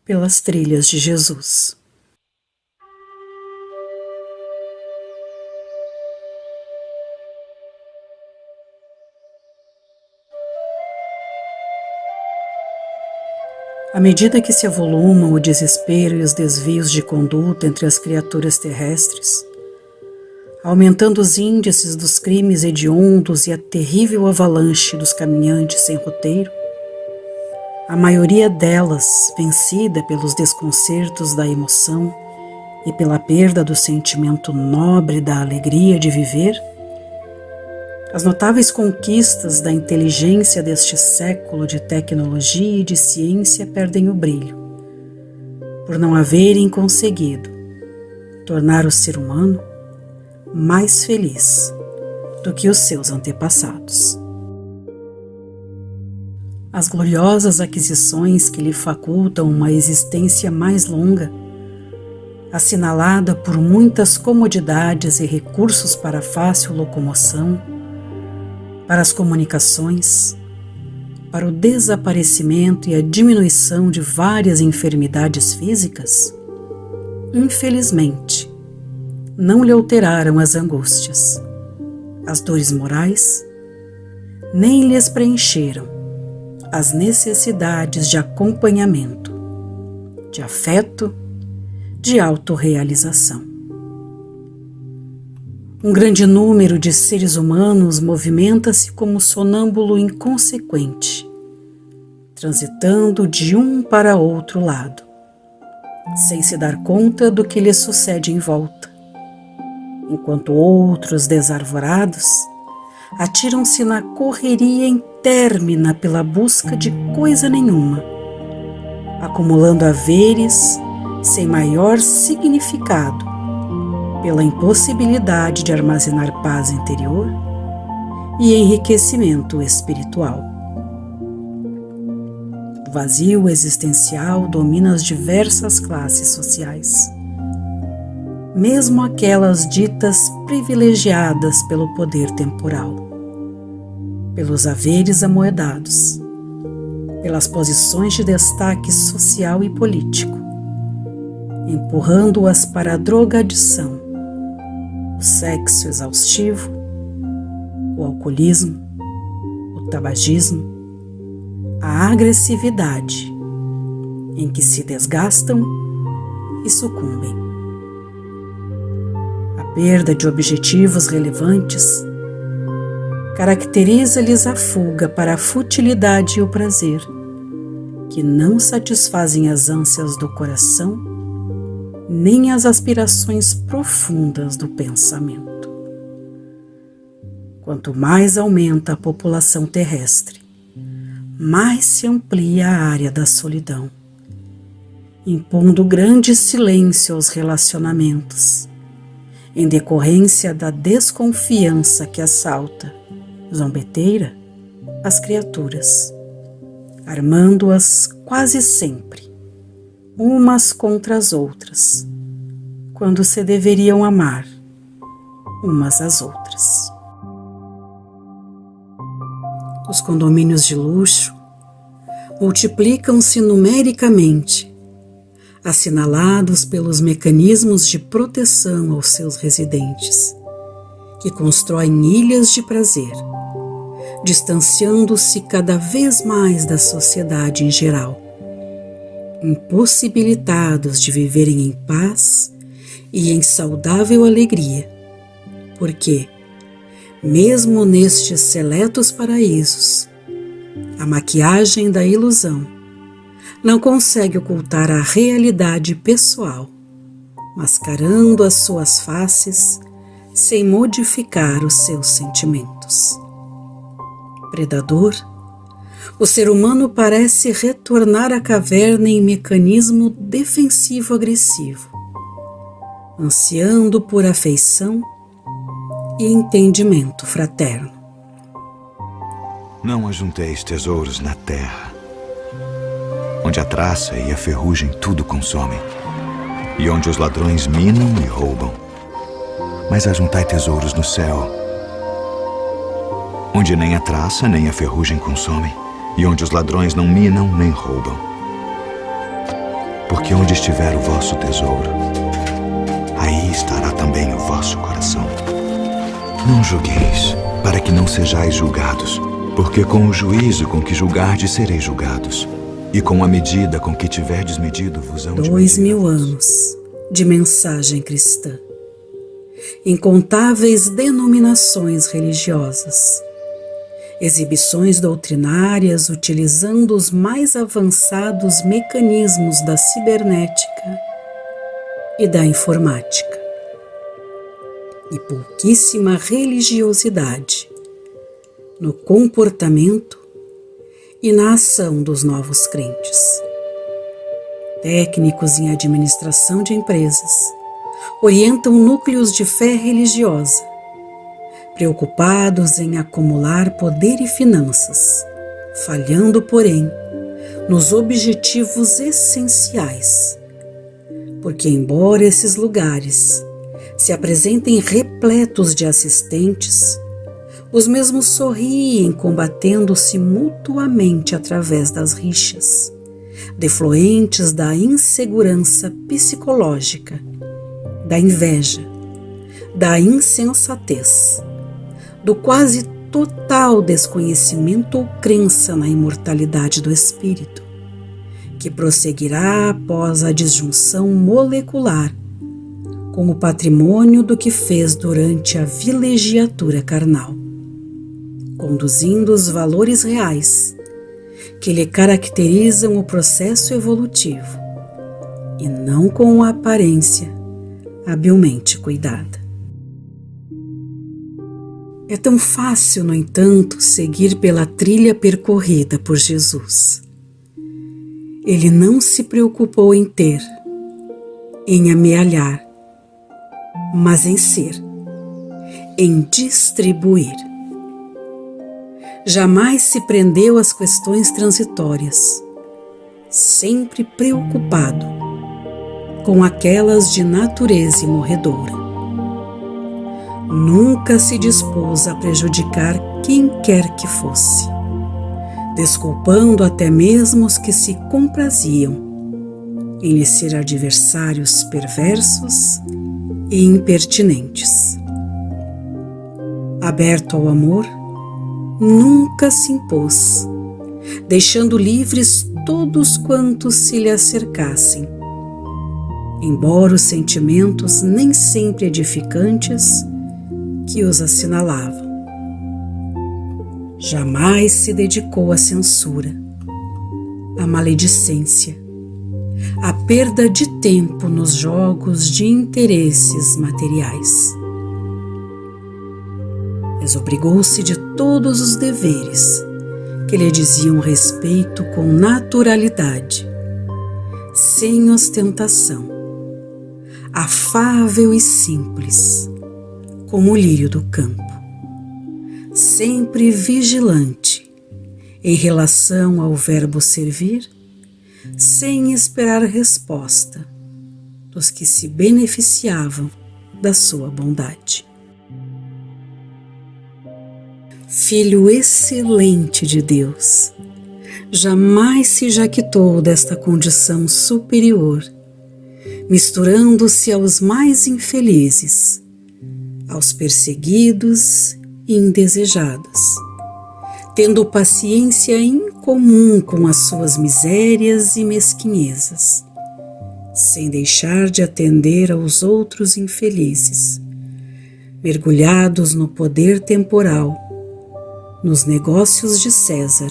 pelas trilhas de Jesus. À medida que se avolumam o desespero e os desvios de conduta entre as criaturas terrestres, aumentando os índices dos crimes hediondos e a terrível avalanche dos caminhantes sem roteiro, a maioria delas, vencida pelos desconcertos da emoção e pela perda do sentimento nobre da alegria de viver, as notáveis conquistas da inteligência deste século de tecnologia e de ciência perdem o brilho, por não haverem conseguido tornar o ser humano mais feliz do que os seus antepassados. As gloriosas aquisições que lhe facultam uma existência mais longa, assinalada por muitas comodidades e recursos para a fácil locomoção, para as comunicações, para o desaparecimento e a diminuição de várias enfermidades físicas, infelizmente, não lhe alteraram as angústias, as dores morais, nem lhes preencheram as necessidades de acompanhamento, de afeto, de autorrealização. Um grande número de seres humanos movimenta-se como sonâmbulo inconsequente, transitando de um para outro lado, sem se dar conta do que lhe sucede em volta, enquanto outros desarvorados atiram-se na correria intermina pela busca de coisa nenhuma, acumulando haveres sem maior significado, pela impossibilidade de armazenar paz interior e enriquecimento espiritual. O vazio existencial domina as diversas classes sociais, mesmo aquelas ditas privilegiadas pelo poder temporal, pelos haveres amoedados, pelas posições de destaque social e político, empurrando-as para a drogadição, o sexo exaustivo, o alcoolismo, o tabagismo, a agressividade, em que se desgastam e sucumbem. A perda de objetivos relevantes caracteriza-lhes a fuga para a futilidade e o prazer, que não satisfazem as ânsias do coração nem as aspirações profundas do pensamento. Quanto mais aumenta a população terrestre, mais se amplia a área da solidão, impondo grande silêncio aos relacionamentos, em decorrência da desconfiança que assalta, zombeteira, as criaturas, armando-as quase sempre umas contra as outras, quando se deveriam amar umas às outras. Os condomínios de luxo multiplicam-se numericamente, assinalados pelos mecanismos de proteção aos seus residentes, que constroem ilhas de prazer, distanciando-se cada vez mais da sociedade em geral, impossibilitados de viverem em paz e em saudável alegria, porque, mesmo nestes seletos paraísos, a maquiagem da ilusão não consegue ocultar a realidade pessoal, mascarando as suas faces sem modificar os seus sentimentos. Predador, o ser humano parece retornar à caverna em mecanismo defensivo-agressivo, ansiando por afeição e entendimento fraterno. Não ajunteis tesouros na terra, onde a traça e a ferrugem tudo consomem, e onde os ladrões minam e roubam. Mas ajuntai tesouros no céu, onde nem a traça nem a ferrugem consomem, e onde os ladrões não minam nem roubam. porque onde estiver o vosso tesouro, aí estará também o vosso coração. Não julgueis, para que não sejais julgados, porque com o juízo com que julgardes sereis julgados, e com a medida com que tiverdes medido vos hão de medir. 2000 anos de mensagem cristã, incontáveis denominações religiosas, exibições doutrinárias utilizando os mais avançados mecanismos da cibernética e da informática, e pouquíssima religiosidade no comportamento e na ação dos novos crentes. Técnicos em administração de empresas orientam núcleos de fé religiosa, preocupados em acumular poder e finanças, falhando, porém, nos objetivos essenciais. Porque, embora esses lugares se apresentem repletos de assistentes, os mesmos sorriem combatendo-se mutuamente através das rixas, defluentes da insegurança psicológica, da inveja, da insensatez, do quase total desconhecimento ou crença na imortalidade do espírito, que prosseguirá após a disjunção molecular com o patrimônio do que fez durante a vilegiatura carnal, conduzindo os valores reais que lhe caracterizam o processo evolutivo, e não com a aparência habilmente cuidada. É tão fácil, no entanto, seguir pela trilha percorrida por Jesus. Ele não se preocupou em ter, em amealhar, mas em ser, em distribuir. Jamais se prendeu às questões transitórias, sempre preocupado com aquelas de natureza imorredoura. Nunca se dispôs a prejudicar quem quer que fosse, desculpando até mesmo os que se compraziam em lhe ser adversários perversos e impertinentes. Aberto ao amor, nunca se impôs, deixando livres todos quantos se lhe acercassem, embora os sentimentos nem sempre edificantes que os assinalavam. Jamais se dedicou à censura, à maledicência, à perda de tempo nos jogos de interesses materiais. Desobrigou-se de todos os deveres que lhe diziam respeito com naturalidade, sem ostentação, afável e simples, como o lírio do campo, sempre vigilante em relação ao verbo servir, sem esperar resposta dos que se beneficiavam da sua bondade. Filho excelente de Deus, jamais se jactou desta condição superior, misturando-se aos mais infelizes, aos perseguidos e indesejados, tendo paciência incomum com as suas misérias e mesquinhezas, sem deixar de atender aos outros infelizes, mergulhados no poder temporal, nos negócios de César,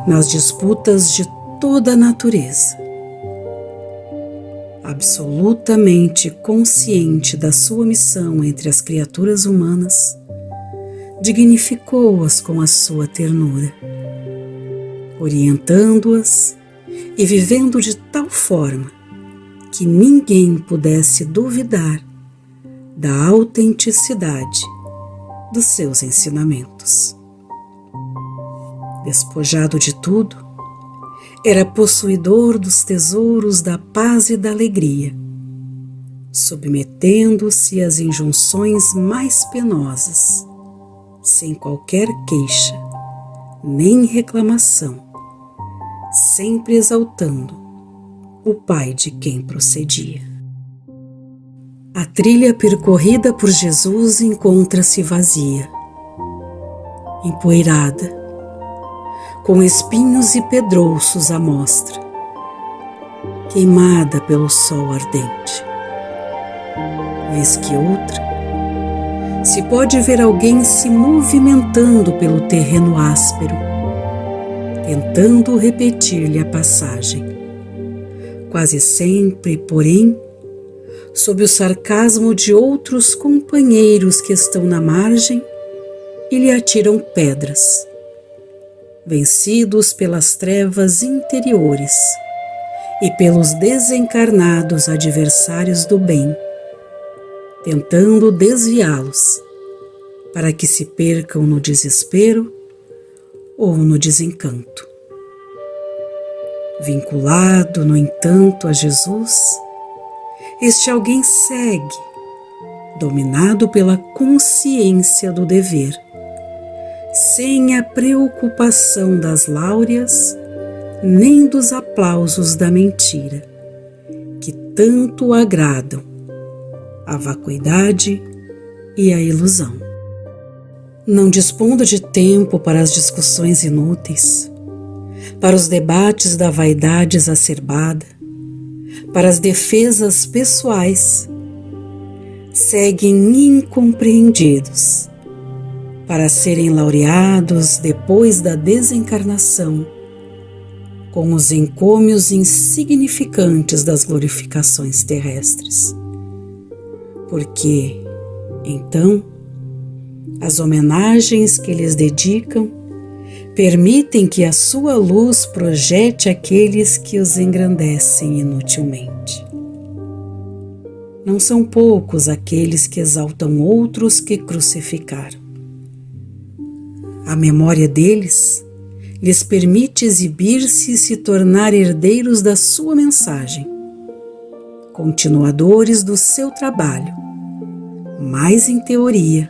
nas disputas de toda a natureza. Absolutamente consciente da sua missão entre as criaturas humanas, dignificou-as com a sua ternura, orientando-as e vivendo de tal forma que ninguém pudesse duvidar da autenticidade dos seus ensinamentos. Despojado de tudo, era possuidor dos tesouros da paz e da alegria, submetendo-se às injunções mais penosas, sem qualquer queixa, nem reclamação, sempre exaltando o pai de quem procedia. A trilha percorrida por Jesus encontra-se vazia, empoeirada, com espinhos e pedrouços à mostra, queimada pelo sol ardente. Vez que outra, se pode ver alguém se movimentando pelo terreno áspero, tentando repetir-lhe a passagem. Quase sempre, porém, sob o sarcasmo de outros companheiros que estão na margem e lhe atiram pedras, vencidos pelas trevas interiores e pelos desencarnados adversários do bem, tentando desviá-los para que se percam no desespero ou no desencanto. Vinculado, no entanto, a Jesus, este alguém segue, dominado pela consciência do dever, sem a preocupação das láureas nem dos aplausos da mentira, que tanto agradam a vacuidade e a ilusão. Não dispondo de tempo para as discussões inúteis, para os debates da vaidade exacerbada, para as defesas pessoais, seguem incompreendidos, para serem laureados depois da desencarnação, com os encômios insignificantes das glorificações terrestres. Porque, então, as homenagens que lhes dedicam permitem que a sua luz projete aqueles que os engrandecem inutilmente. Não são poucos aqueles que exaltam outros que crucificaram. A memória deles lhes permite exibir-se e se tornar herdeiros da sua mensagem, continuadores do seu trabalho, mais em teoria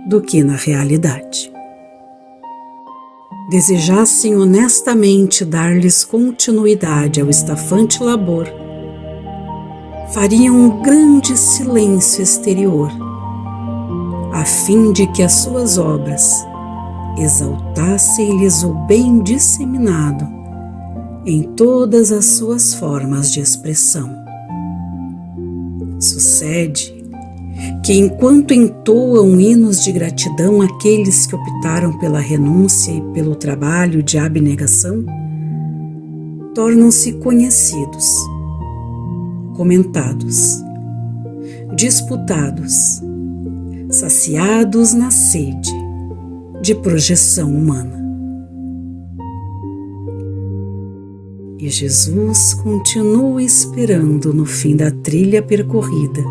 do que na realidade. Desejassem honestamente dar-lhes continuidade ao estafante labor, fariam um grande silêncio exterior, a fim de que as suas obras exaltassem-lhes o bem disseminado em todas as suas formas de expressão. Sucede que, enquanto entoam hinos de gratidão aqueles que optaram pela renúncia e pelo trabalho de abnegação, tornam-se conhecidos, comentados, disputados, saciados na sede de projeção humana. E Jesus continua esperando no fim da trilha percorrida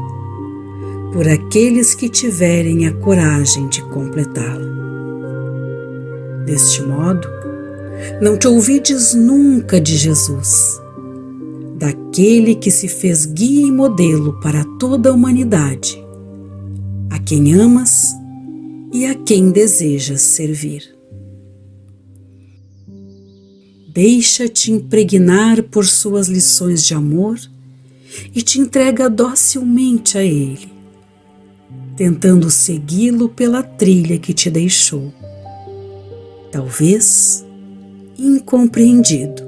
por aqueles que tiverem a coragem de completá-la. Deste modo, não te ouvides nunca de Jesus, daquele que se fez guia e modelo para toda a humanidade, a quem amas e a quem desejas servir. Deixa-te impregnar por suas lições de amor e te entrega docilmente a Ele, tentando segui-lo pela trilha que te deixou, talvez incompreendido,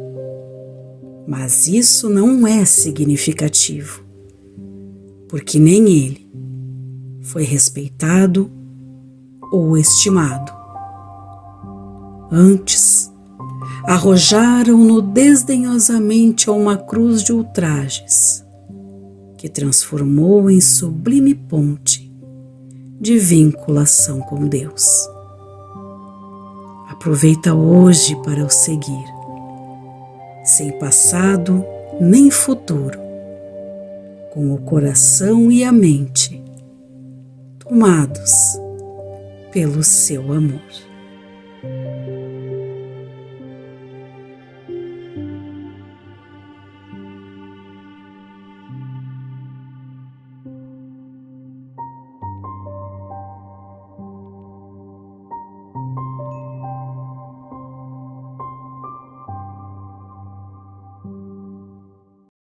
mas isso não é significativo, porque nem ele foi respeitado ou estimado. Antes, arrojaram-no desdenhosamente a uma cruz de ultrajes, que transformou em sublime ponte de vinculação com Deus. Aproveita hoje para o seguir, sem passado nem futuro, com o coração e a mente tomados pelo seu amor.